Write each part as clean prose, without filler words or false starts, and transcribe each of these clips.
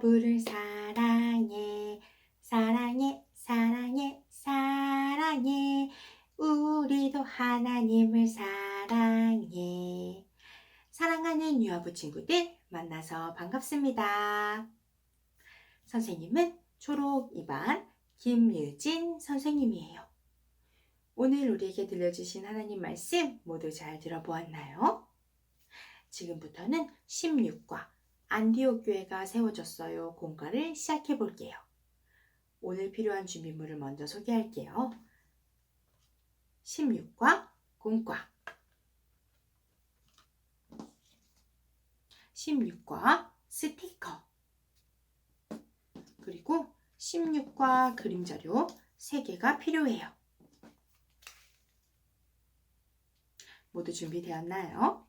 아부를 사랑해 사랑해 사랑해 사랑해 우리도 하나님을 사랑해. 사랑하는 유아부 친구들 만나서 반갑습니다. 선생님은 초록 2반 김유진 선생님이에요. 오늘 우리에게 들려주신 하나님 말씀 모두 잘 들어보았나요? 지금부터는 16과 안디옥 교회가 세워졌어요 공과를 시작해 볼게요. 오늘 필요한 준비물을 먼저 소개할게요. 16과 공과 16과 스티커 그리고 16과 그림 자료 3개가 필요해요. 모두 준비되었나요?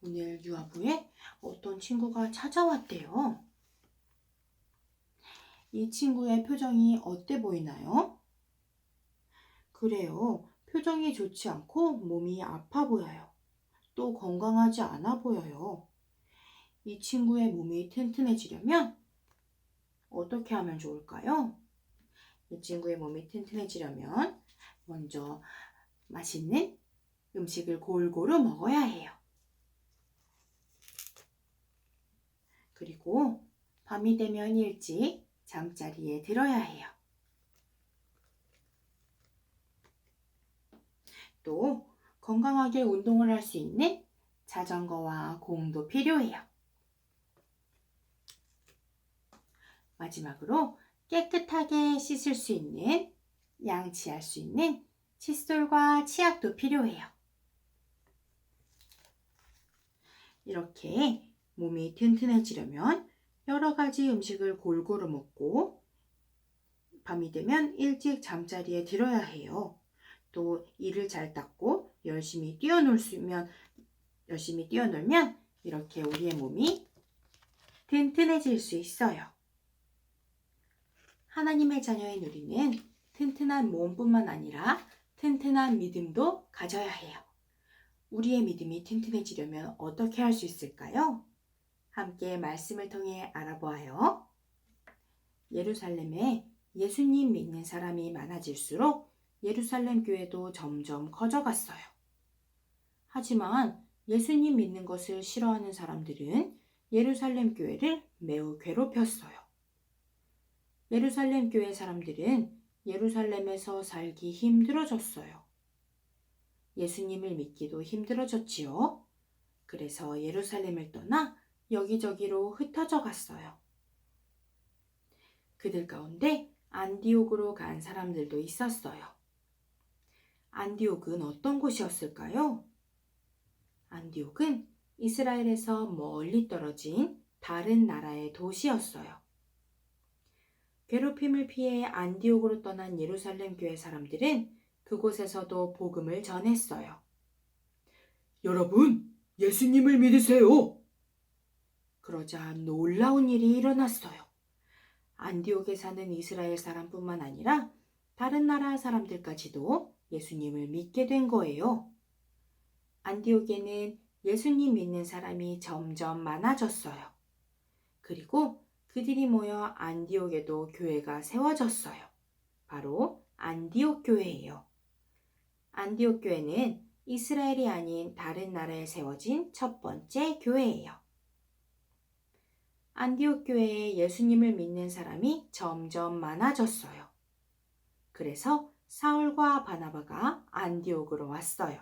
오늘 유아부에 어떤 친구가 찾아왔대요. 이 친구의 표정이 어때 보이나요? 그래요. 표정이 좋지 않고 몸이 아파 보여요. 또 건강하지 않아 보여요. 이 친구의 몸이 튼튼해지려면 어떻게 하면 좋을까요? 이 친구의 몸이 튼튼해지려면 먼저 맛있는 음식을 골고루 먹어야 해요. 그리고 밤이 되면 일찍 잠자리에 들어야 해요. 또 건강하게 운동을 할 수 있는 자전거와 공도 필요해요. 마지막으로 깨끗하게 씻을 수 있는, 양치할 수 있는 칫솔과 치약도 필요해요. 이렇게 몸이 튼튼해지려면 여러 가지 음식을 골고루 먹고 밤이 되면 일찍 잠자리에 들어야 해요. 또 이를 잘 닦고 열심히 뛰어놀면 이렇게 우리의 몸이 튼튼해질 수 있어요. 하나님의 자녀인 우리는 튼튼한 몸뿐만 아니라 튼튼한 믿음도 가져야 해요. 우리의 믿음이 튼튼해지려면 어떻게 할 수 있을까요? 함께 말씀을 통해 알아보아요. 예루살렘에 예수님 믿는 사람이 많아질수록 예루살렘 교회도 점점 커져갔어요. 하지만 예수님 믿는 것을 싫어하는 사람들은 예루살렘 교회를 매우 괴롭혔어요. 예루살렘 교회 사람들은 예루살렘에서 살기 힘들어졌어요. 예수님을 믿기도 힘들어졌지요. 그래서 예루살렘을 떠나 여기저기로 흩어져 갔어요. 그들 가운데 안디옥으로 간 사람들도 있었어요. 안디옥은 어떤 곳이었을까요? 안디옥은 이스라엘에서 멀리 떨어진 다른 나라의 도시였어요. 괴롭힘을 피해 안디옥으로 떠난 예루살렘 교회 사람들은 그곳에서도 복음을 전했어요. 여러분, 예수님을 믿으세요. 그러자 놀라운 일이 일어났어요. 안디옥에 사는 이스라엘 사람뿐만 아니라 다른 나라 사람들까지도 예수님을 믿게 된 거예요. 안디옥에는 예수님 믿는 사람이 점점 많아졌어요. 그리고 그들이 모여 안디옥에도 교회가 세워졌어요. 바로 안디옥 교회예요. 안디옥 교회는 이스라엘이 아닌 다른 나라에 세워진 첫 번째 교회예요. 안디옥 교회에 예수님을 믿는 사람이 점점 많아졌어요. 그래서 사울과 바나바가 안디옥으로 왔어요.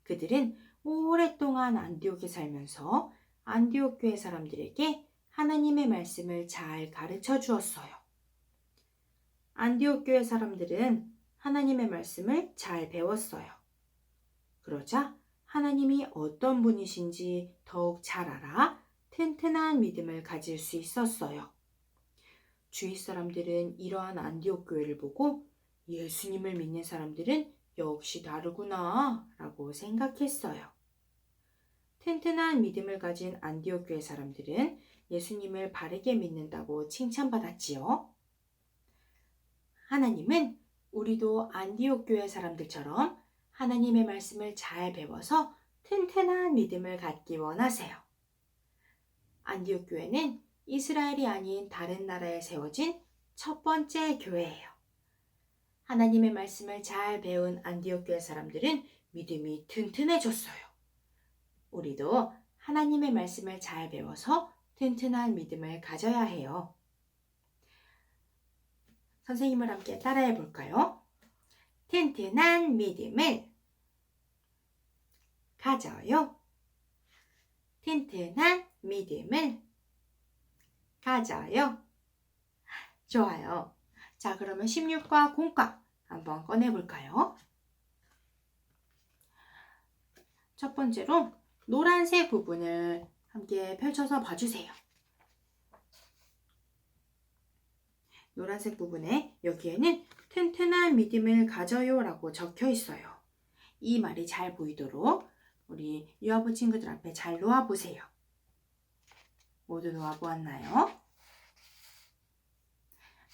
그들은 오랫동안 안디옥에 살면서 안디옥 교회 사람들에게 하나님의 말씀을 잘 가르쳐 주었어요. 안디옥 교회 사람들은 하나님의 말씀을 잘 배웠어요. 그러자 하나님이 어떤 분이신지 더욱 잘 알아 튼튼한 믿음을 가질 수 있었어요. 주위 사람들은 이러한 안디옥 교회를 보고 예수님을 믿는 사람들은 역시 다르구나 라고 생각했어요. 튼튼한 믿음을 가진 안디옥 교회 사람들은 예수님을 바르게 믿는다고 칭찬받았지요. 하나님은 우리도 안디옥 교회 사람들처럼 하나님의 말씀을 잘 배워서 튼튼한 믿음을 갖기 원하세요. 안디옥 교회는 이스라엘이 아닌 다른 나라에 세워진 첫 번째 교회예요. 하나님의 말씀을 잘 배운 안디옥 교회 사람들은 믿음이 튼튼해졌어요. 우리도 하나님의 말씀을 잘 배워서 튼튼한 믿음을 가져야 해요. 선생님을 함께 따라해 볼까요? 튼튼한 믿음을 가져요. 튼튼한 믿음을 가져요. 좋아요. 자, 그러면 16과 공과 한번 꺼내 볼까요? 첫 번째로 노란색 부분을 함께 펼쳐서 봐주세요. 노란색 부분에 여기에는 튼튼한 믿음을 가져요 라고 적혀 있어요. 이 말이 잘 보이도록 우리 유아부 친구들 앞에 잘 놓아보세요. 모두 놓아보았나요?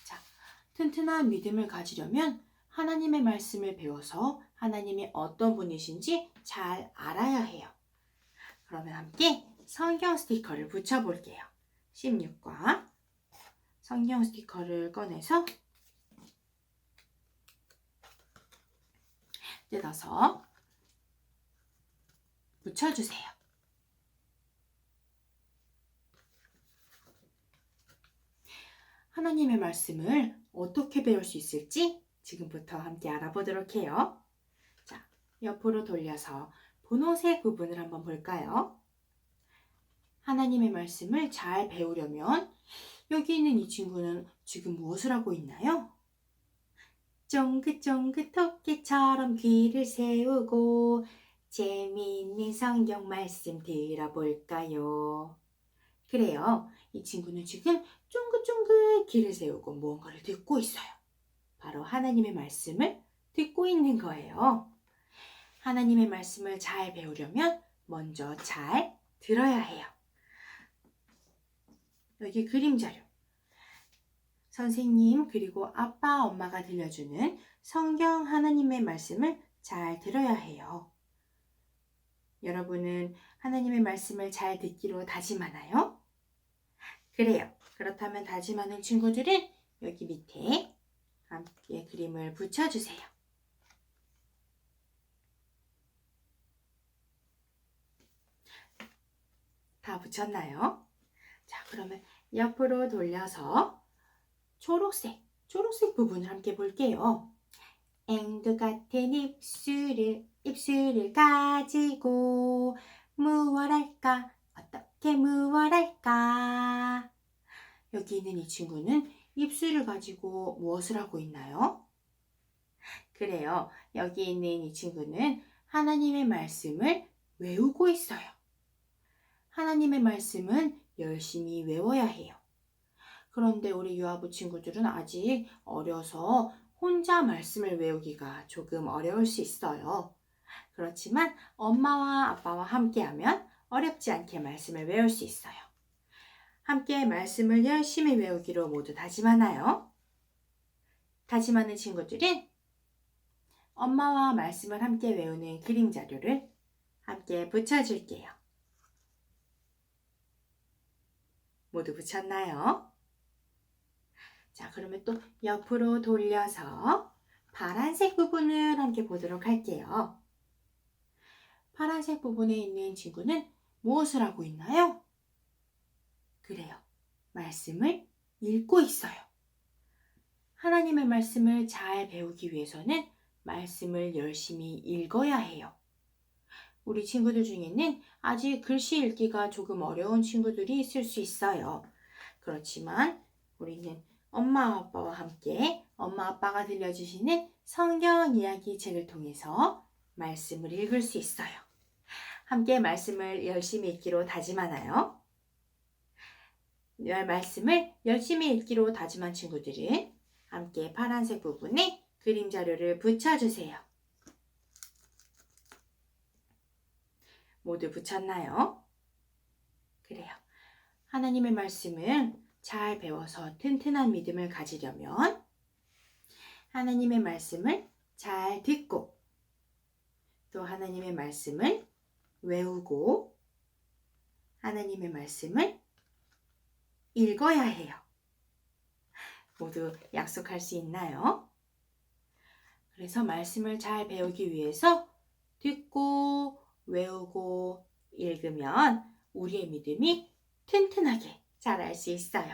자, 튼튼한 믿음을 가지려면 하나님의 말씀을 배워서 하나님이 어떤 분이신지 잘 알아야 해요. 그러면 함께 성경 스티커를 붙여볼게요. 16과 성경 스티커를 꺼내서 뜯어서 붙여주세요. 하나님의 말씀을 어떻게 배울 수 있을지 지금부터 함께 알아보도록 해요. 자, 옆으로 돌려서 분홍색 부분을 한번 볼까요? 하나님의 말씀을 잘 배우려면 여기 있는 이 친구는 지금 무엇을 하고 있나요? 쫑긋쫑긋 토끼처럼 귀를 세우고 재미있는 성경 말씀 들어볼까요? 그래요. 이 친구는 지금 쫑긋쫑긋 귀를 세우고 무언가를 듣고 있어요. 바로 하나님의 말씀을 듣고 있는 거예요. 하나님의 말씀을 잘 배우려면 먼저 잘 들어야 해요. 여기 그림 자료. 선생님 그리고 아빠, 엄마가 들려주는 성경 하나님의 말씀을 잘 들어야 해요. 여러분은 하나님의 말씀을 잘 듣기로 다짐하나요? 그래요. 그렇다면 다짐하는 친구들은 여기 밑에 함께 그림을 붙여주세요. 다 붙였나요? 자, 그러면 옆으로 돌려서 초록색 부분을 함께 볼게요. 앵두 같은 입술을 가지고 무얼 할까? 어떻게 무얼 할까? 여기 있는 이 친구는 입술을 가지고 무엇을 하고 있나요? 그래요. 여기 있는 이 친구는 하나님의 말씀을 외우고 있어요. 하나님의 말씀은 열심히 외워야 해요. 그런데 우리 유아부 친구들은 아직 어려서 혼자 말씀을 외우기가 조금 어려울 수 있어요. 그렇지만 엄마와 아빠와 함께하면 어렵지 않게 말씀을 외울 수 있어요. 함께 말씀을 열심히 외우기로 모두 다짐하나요? 다짐하는 친구들은 엄마와 말씀을 함께 외우는 그림 자료를 함께 붙여줄게요. 모두 붙였나요? 자, 그러면 또 옆으로 돌려서 파란색 부분을 함께 보도록 할게요. 파란색 부분에 있는 친구는 무엇을 하고 있나요? 그래요. 말씀을 읽고 있어요. 하나님의 말씀을 잘 배우기 위해서는 말씀을 열심히 읽어야 해요. 우리 친구들 중에는 아직 글씨 읽기가 조금 어려운 친구들이 있을 수 있어요. 그렇지만 우리는 엄마 아빠와 함께 엄마 아빠가 들려주시는 성경 이야기 책을 통해서 말씀을 읽을 수 있어요. 함께 말씀을 열심히 읽기로 다짐하나요? 말씀을 열심히 읽기로 다짐한 친구들은 함께 파란색 부분에 그림 자료를 붙여주세요. 모두 붙였나요? 그래요. 하나님의 말씀을 잘 배워서 튼튼한 믿음을 가지려면 하나님의 말씀을 잘 듣고 또 하나님의 말씀을 외우고 하나님의 말씀을 읽어야 해요. 모두 약속할 수 있나요? 그래서 말씀을 잘 배우기 위해서 듣고 외우고 읽으면 우리의 믿음이 튼튼하게 자랄 수 있어요.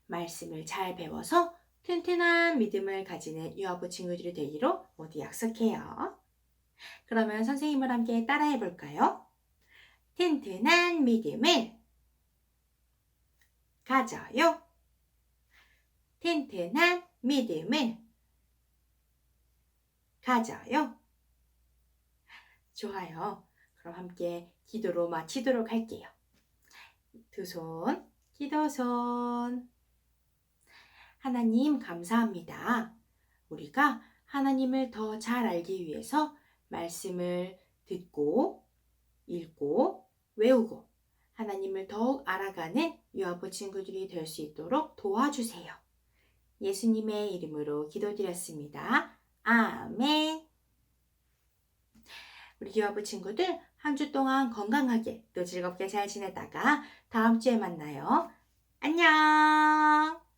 말씀을 잘 배워서 튼튼한 믿음을 가지는 유아부 친구들이 되기로 모두 약속해요. 그러면 선생님을 함께 따라해 볼까요? 튼튼한 믿음을 가져요. 튼튼한 믿음을 가져요. 좋아요. 그럼 함께 기도로 마치도록 할게요. 두 손, 기도손. 하나님 감사합니다. 우리가 하나님을 더 잘 알기 위해서 말씀을 듣고 읽고 외우고 하나님을 더욱 알아가는 유아부 친구들이 될 수 있도록 도와주세요. 예수님의 이름으로 기도드렸습니다. 아멘. 우리 유아부 친구들 한 주 동안 건강하게 또 즐겁게 잘 지내다가 다음 주에 만나요. 안녕.